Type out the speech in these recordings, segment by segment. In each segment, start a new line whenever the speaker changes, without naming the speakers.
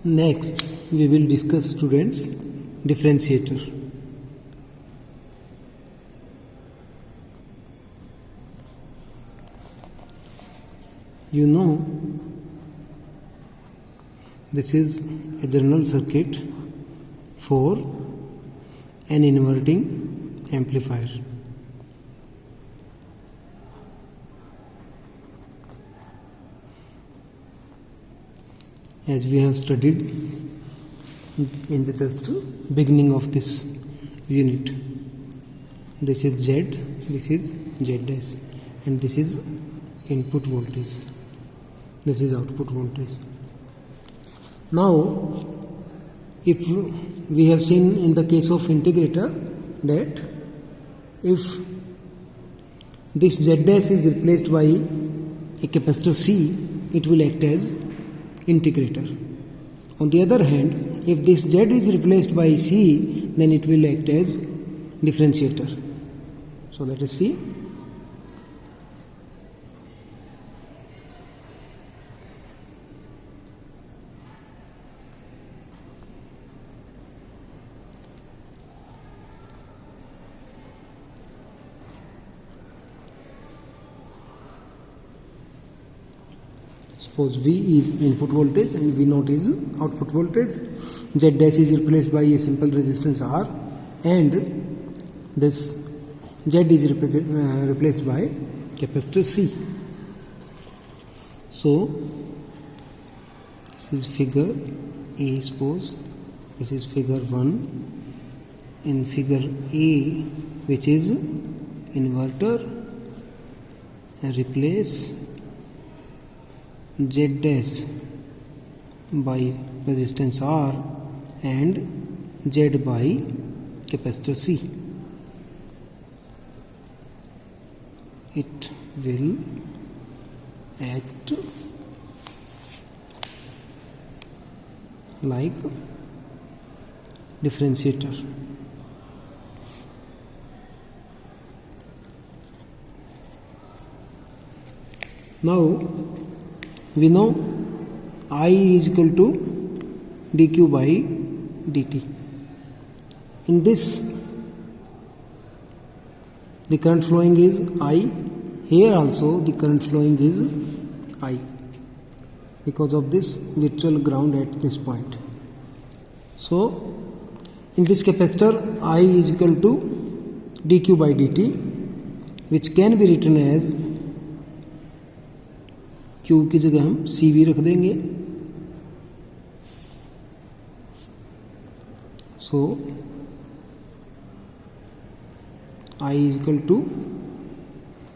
Next, we will discuss, students, differentiator. You know, this is a general circuit for an inverting amplifier. As we have studied in the just beginning of this unit, this is Z, this is Z dash, and this is input voltage, this is output voltage. Now, if we have seen in the case of integrator that if this Z dash is replaced by a capacitor C, it will act as integrator. On the other hand, if this Z is replaced by C, then it will act as differentiator. So let us see. Suppose V is input voltage and V naught is output voltage. Z dash is replaced by a simple resistance R, and this Z is replaced by capacitor C. So this is figure A. Suppose this is figure 1. In figure A, which is inverter, replace Z dash by resistance R and Z by capacitor C. It will act like differentiator. Now, we know I is equal to dq by dt. In this, the current flowing is I. Here also the current flowing is I, because of this virtual ground at this point. So, in this capacitor, I is equal to dq by dt, which can be written as Q की जगह हम CV रख देंगे. So I is equal to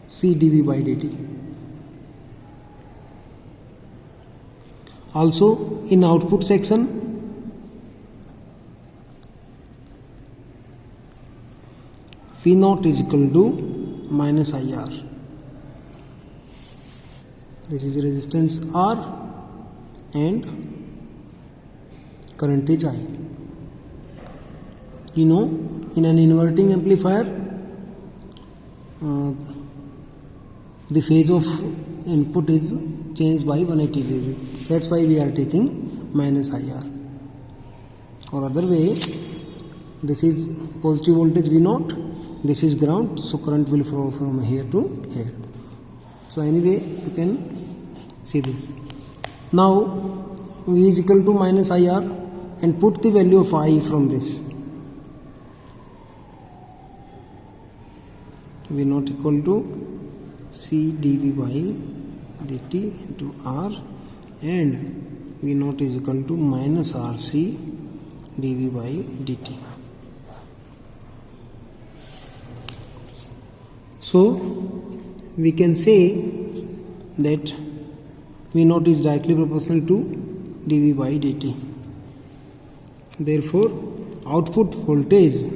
C dV by dt. Also, in output section, V naught is equal to minus IR. This is resistance R and current is I. You know, in an inverting amplifier, the phase of input is changed by 180 degree. That's why we are taking minus IR. Or other way, this is positive voltage V naught, this is ground, so current will flow from here to here. So anyway, you can see this. Now, V is equal to minus IR, and put the value of I from this. V naught equal to C dV by dt into R, and V naught is equal to minus RC dV by dt. So, we can say that V naught is directly proportional to dV by dt. Therefore, output voltage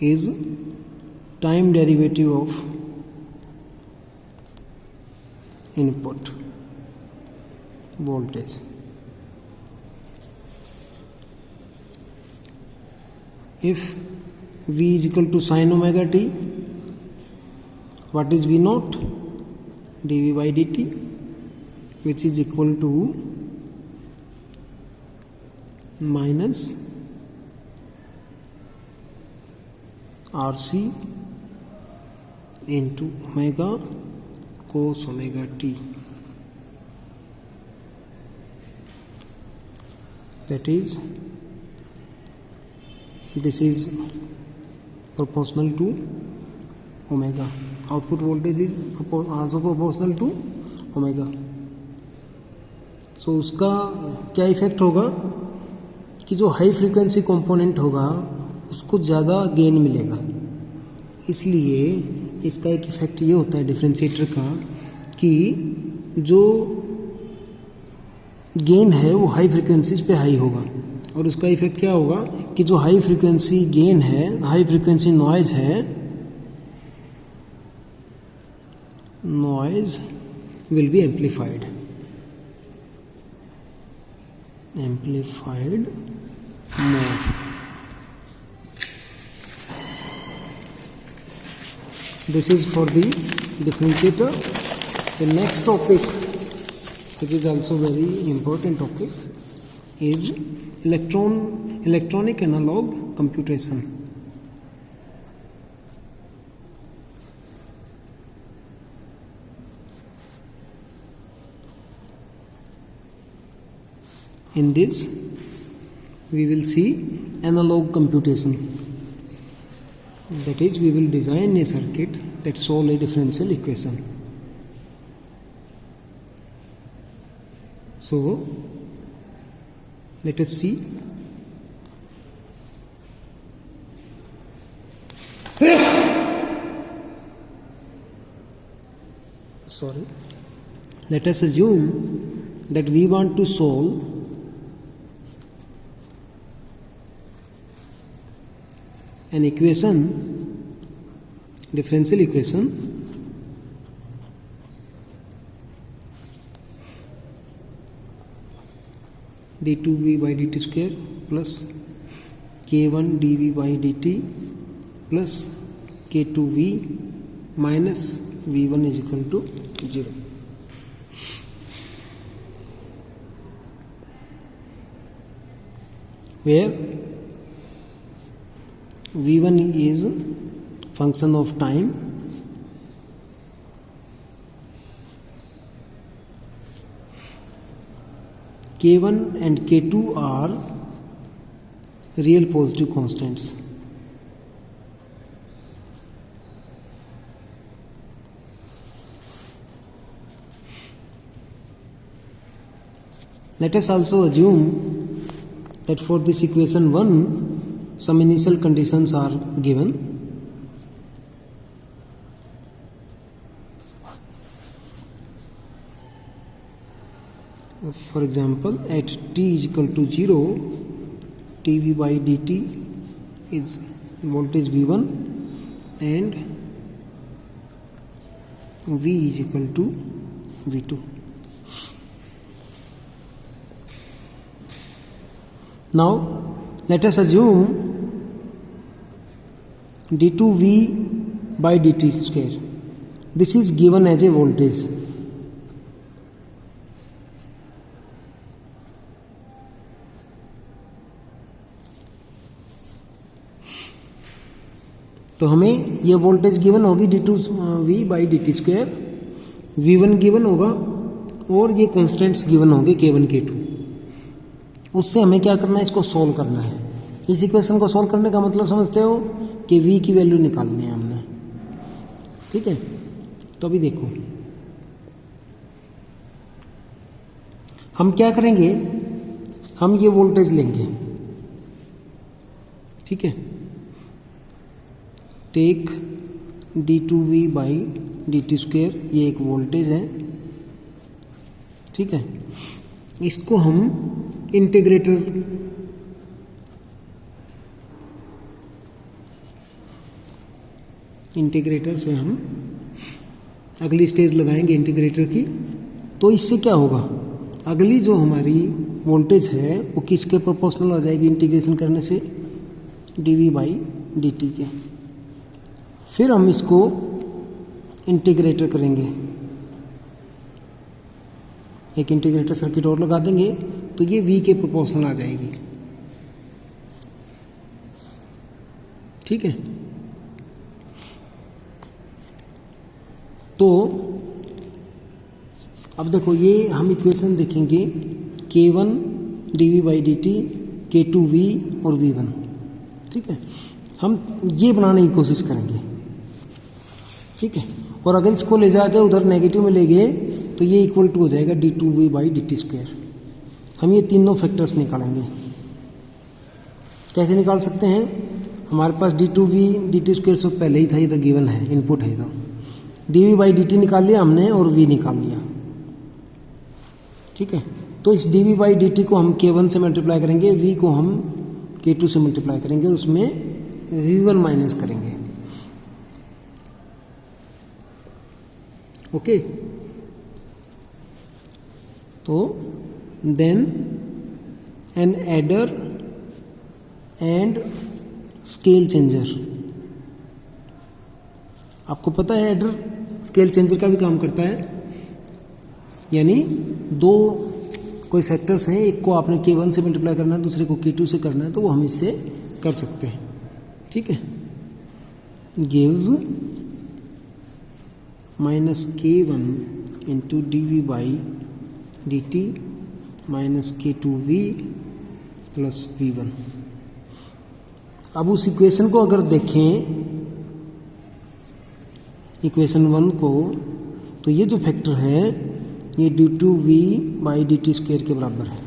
is time derivative of input voltage. If V is equal to sin omega t, what is V naught? dV by dt. which is equal to minus RC into omega cos omega t. That is, this is proportional to omega. Output voltage is also proportional to omega. So उसका क्या effect होगा कि जो high frequency component होगा उसको ज़्यादा gain मिलेगा. इसलिए इसका एक इफेक्ट ये होता है डिफरेंशिएटर का कि जो गेन है वो हाई फ्रीक्वेंसीज पे हाई होगा. और उसका इफेक्ट क्या होगा कि जो हाई फ्रीक्वेंसी गेन है, हाई फ्रीक्वेंसी नॉइज है, noise will be amplified more. This is for the differentiator. The next topic, which is also very important topic, is electronic analog computation. In this, we will see analog computation. That is, we will design a circuit that solve a differential equation. So, let us see. Sorry. Let us assume that we want to solve an equation, differential equation, d2v by dt square plus k1 dv by dt plus k2v minus v1 is equal to 0. Where v1 is function of time, k1 and k2 are real positive constants. Let us also assume that for this equation 1 some initial conditions are given. For example, at t is equal to 0, dv by dt is voltage v1 and v is equal to v2. Now let us assume d2v by dt square. This is given as a voltage. तो हमें ये voltage given होगी d2v by dt square, v1 given होगा और ये constants given होंगे k1 k2. उससे हमें क्या करना है, इसको सॉल्व करना है. इस इक्वेशन को सॉल्व करने का मतलब समझते हो कि v की वैल्यू निकालनी है हमने. ठीक है, तो अभी देखो हम क्या करेंगे, हम ये वोल्टेज लेंगे. ठीक है, take d2v by dt square, ये एक वोल्टेज है. ठीक है, इसको हम इंटीग्रेटर से हम अगली स्टेज लगाएंगे इंटीग्रेटर की. तो इससे क्या होगा, अगली जो हमारी वोल्टेज है वो किसके प्रोपोर्शनल हो जाएगी इंटीग्रेशन करने से, dv बाई dt के. फिर हम इसको इंटीग्रेटर करेंगे एक इंटीग्रेटर सर्किट और लगा देंगे तो ये V के प्रोपोर्शनल आ जाएगी। ठीक है, तो अब देखो ये हम इक्वेशन देखेंगे K1 dV/dt, K2V और V1। ठीक है, हम ये बनाने की कोशिश करेंगे। ठीक है, और अगर इसको ले जाके उधर नेगेटिव में ले गए तो ये इक्वल टू हो जाएगा d2V/dt²। हम ये तीनों फैक्टर्स निकालेंगे। कैसे निकाल सकते हैं? हमारे पास d2V/dt² से पहले ही था, ये तो गिवन है, इनपुट है। तो dV/dt निकाल लिया हमने और V निकाल लिया। ठीक है, तो इस dV/dt को हम K1 से मल्टीप्लाई करेंगे, V को हम K2 से मल्टीप्लाई करेंगे, उसमें V1 माइनस करेंगे। ओके, तो then an adder and scale changer. आपको पता है एडर स्केल चेंजर का भी काम करता है, यानी दो कोई फैक्टर्स हैं, एक को आपने K1 से मल्टीप्लाई करना है, दूसरे को K2 से करना है, तो वो हम इससे कर सकते हैं। ठीक है, gives -K1 into dV/dt -K2V plus V1। अब उस इक्वेशन को अगर देखें, इक्वेशन 1 को, तो ये जो फैक्टर है ये d2V/dt² के बराबर है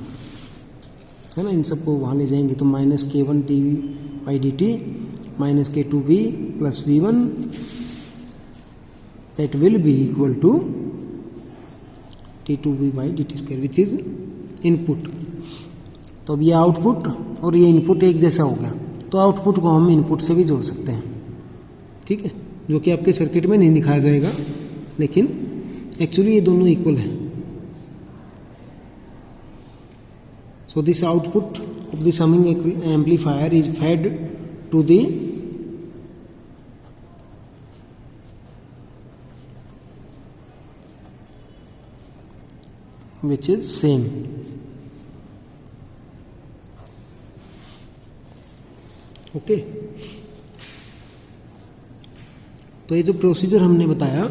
ना। इन सबको वहाँ ले जाएंगे तो -K1 dV/dt -K2V plus V1 that will be equal to d2V/dt² which is input. तो अब ये आउटपुट और ये इनपुट एक जैसा हो गया, तो आउटपुट को हम इनपुट से भी जोड़ सकते हैं। ठीक है, जो कि आपके सर्किट में नहीं दिखाया जाएगा, लेकिन एक्चुअली ये दोनों इक्वल है। So this output of the summing amplifier is fed to the which is same। ओके, तो ये जो प्रोसीजर हमने बताया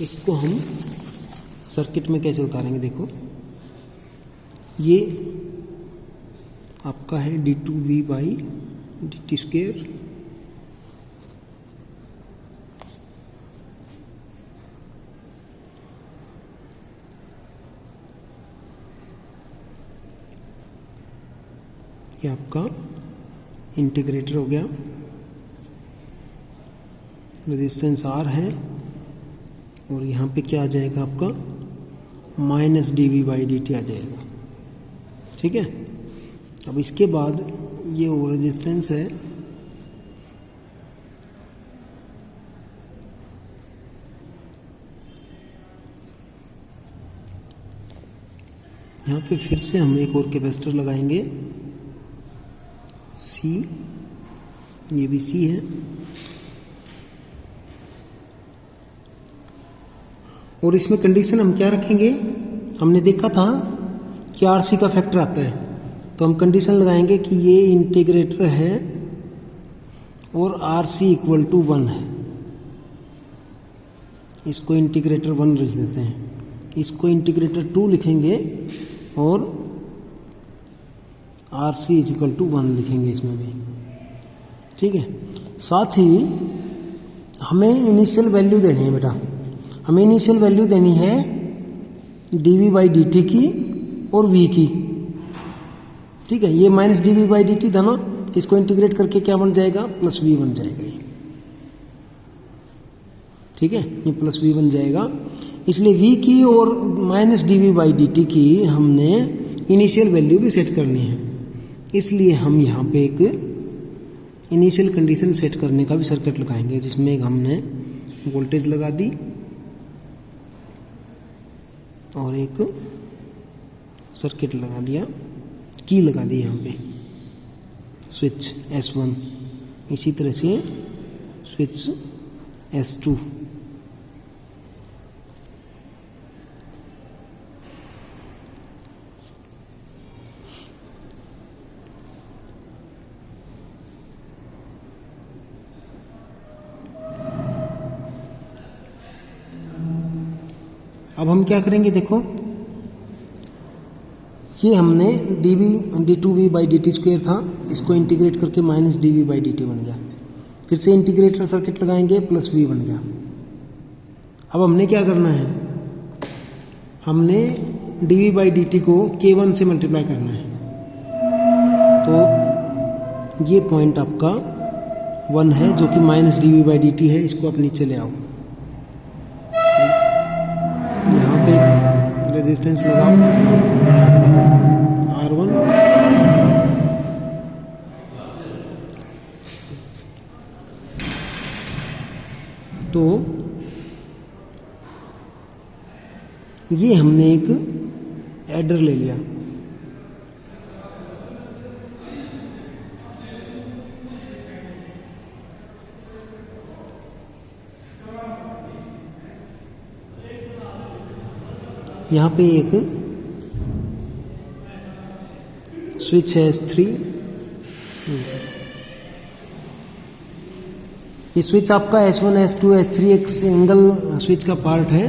इसको हम सर्किट में कैसे उतारेंगे। देखो, ये आपका है d2V/dt², ये आपका इंटीग्रेटर हो गया, रेजिस्टेंस R है, और यहाँ पे क्या आ जाएगा आपका -dV/dt आ जाएगा। ठीक है, अब इसके बाद ये वो रेजिस्टेंस है, यहाँ पे फिर से हम एक और कैपेसिटर लगाएंगे C, ये भी C है, और इसमें कंडीशन हम क्या रखेंगे? हमने देखा था कि RC का फैक्टर आता है, तो हम कंडीशन लगाएंगे कि ये इंटीग्रेटर है और RC इक्वल टू 1 है। इसको इंटीग्रेटर 1 लिख देते हैं, इसको इंटीग्रेटर 2 लिखेंगे और RC इज इक्वल टू 1 लिखेंगे इसमें भी। ठीक है, साथ ही हमें इनिशियल वैल्यू देनी है बेटा, हमें इनिशियल वैल्यू देनी है dV/dt की और V की। ठीक है, ये -dV/dt था ना, इसको इंटीग्रेट करके क्या बन जाएगा? +V बन जाएगा ये। ठीक है, ये +V बन जाएगा, इसलिए V की और -dV/dt की हमने इनिशियल वैल्यू भी सेट करनी है, इसलिए हम यहाँ पे एक इनिशियल कंडीशन सेट करने का भी सर्किट लगाएंगे, जिसमें हमने वोल्टेज लगा दी और एक सर्किट लगा दिया, की लगा दी यहाँ पे स्विच S1, इसी तरह से स्विच S2। अब हम क्या करेंगे, देखो ये हमने d2v by D T square था, इसको इंटीग्रेट करके minus dv by D T बन गया। फिर से इंटीग्रेटर सर्किट लगाएंगे, प्लस v बन गया। अब हमने क्या करना है, हमने dv बाई डी टी को k1 से मल्टीप्लाई करना है। तो ये पॉइंट आपका 1 है जो कि minus dv by D T है, इसको आप नीचे ले आओ। यहाँ पे रेजिस्टेंस लगाओ R1, तो ये हमने एक एडर ले लिया। यहाँ पे एक स्विच है S3। ये स्विच आपका S1, S2, S3 एक सिंगल स्विच का पार्ट है,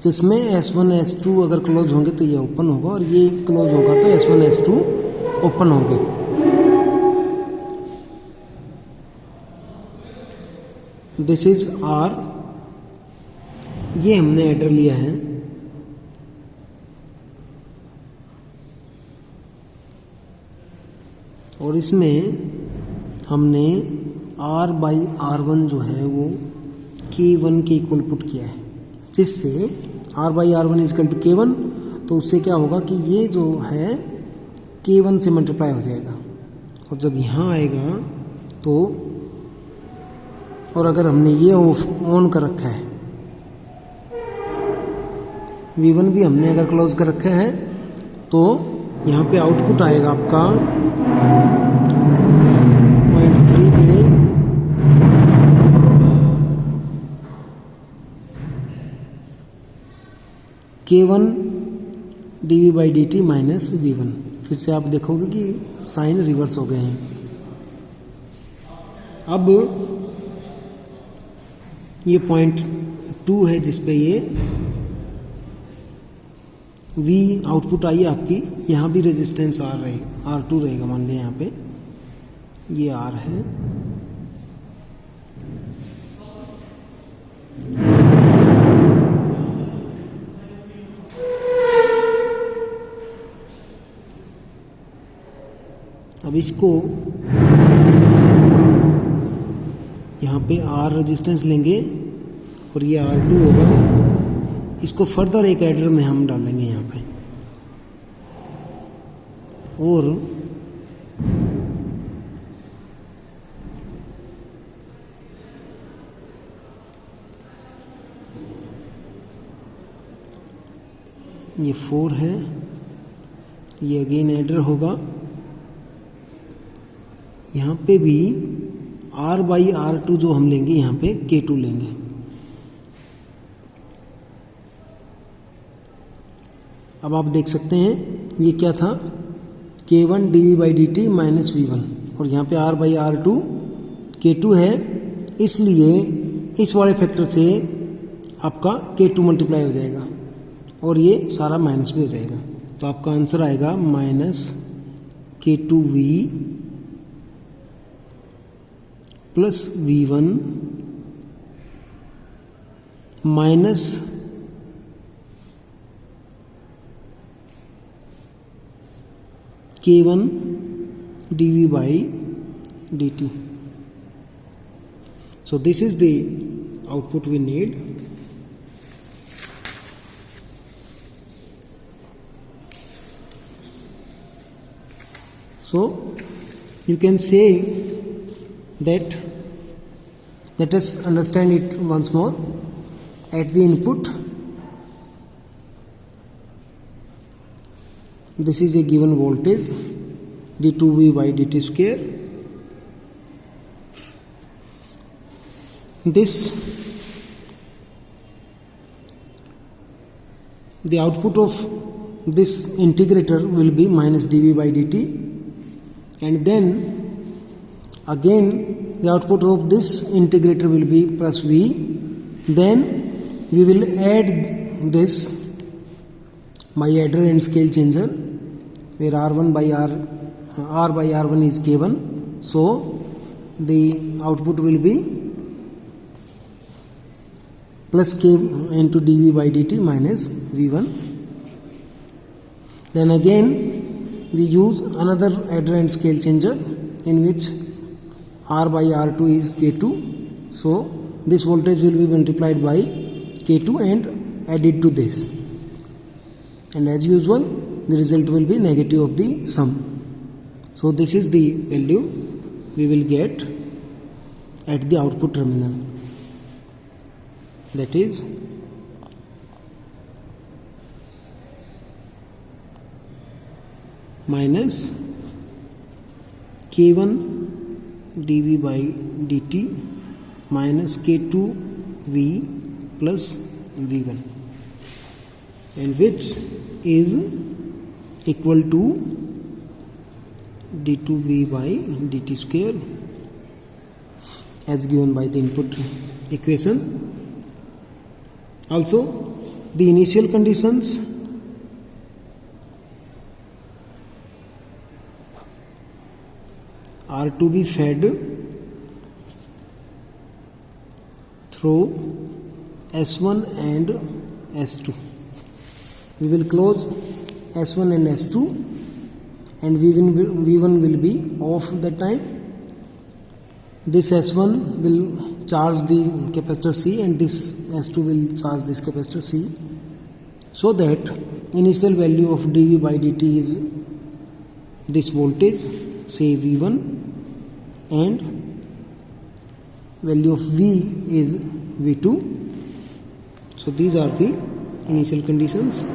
जिसमें S1, S2 अगर क्लोज होंगे तो ये ओपन होगा, और ये क्लोज होगा तो S1, S2 ओपन होंगे। दिस इज R, ये हमने एडर लिया है। और इसमें हमने R बाई R1 जो है वो K1 के इक्वल पुट किया है, जिससे R by R1 is equal to K1, तो उससे क्या होगा कि ये जो है K1 से मल्टीप्लाई हो जाएगा, और जब यहाँ आएगा तो, और अगर हमने ये ऑन कर रखा है, V1 भी हमने अगर क्लोज कर रखा है, तो यहाँ पे आउटपुट आएगा आपका 0.3 पे K1 dv by D T minus V1। फिर से आप देखोगे कि साइन रिवर्स हो गए हैं। अब ये 0.2 है जिसपे ये V आउटपुट आई आपकी, यहाँ भी रेजिस्टेंस R2 रहेगा, मान लिया यहाँ पे ये R है। अब इसको यहाँ पे R रेजिस्टेंस लेंगे और ये R2 होगा, इसको फर्दर एक एडर में हम डालेंगे यहाँ पे, और ये 4 है, ये अगेन एडर होगा। यहाँ पे भी R बाई R2 जो हम लेंगे, यहाँ पे K2 लेंगे। अब आप देख सकते हैं ये क्या था, K1 dv by D T minus V1, और यहाँ पे R बाई R2 K2 है, इसलिए इस वाले फैक्टर से आपका K2 मल्टीप्लाई हो जाएगा और ये सारा माइनस भी हो जाएगा। तो आपका आंसर आएगा minus K2V plus V1 minus K1 dv by dt. So this is the output we need. So you can say that, let us understand it once more. At the input, this is a given voltage d2v by dt square. This, the output of this integrator will be minus dv by dt, and then again the output of this integrator will be plus v. Then we will add this my adder and scale changer, where R1 by R by R1 is K1, so the output will be plus K into dV by dt minus V1. Then again we use another adder and scale changer in which R by R2 is K2, so this voltage will be multiplied by K2 and added to this, and as usual the result will be negative of the sum. So this is the value we will get at the output terminal, that is minus K1 dV by dt minus K2 V plus V1, and which is equal to d2V by dt square as given by the input equation. Also the initial conditions are to be fed through S1 and S2. We will close S1 and S2, and V1 will be off that time. This S1 will charge the capacitor C and this S2 will charge this capacitor C, so that initial value of dV by dt is this voltage, say V1, and value of V is V2. So these are the initial conditions.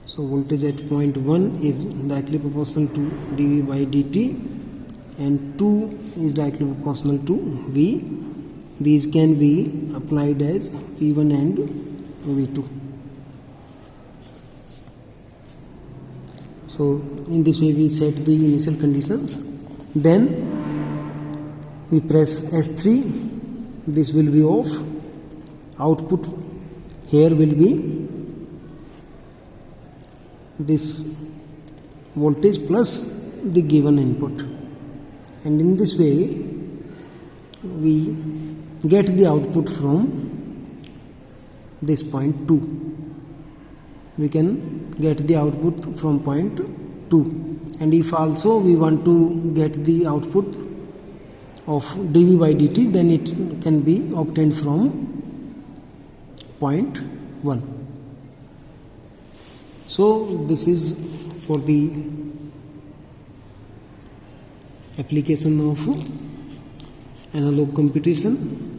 So voltage at point 1 is directly proportional to dV by dt, and 2 is directly proportional to V. These can be applied as V1 and V2. So in this way we set the initial conditions. Then we press S3. This will be off. Output here will be this voltage plus the given input, and in this way we get the output from this point 2. We can get the output from point 2, and if also we want to get the output of dV by dt, then it can be obtained from point 1. So this is for the application of analog computation.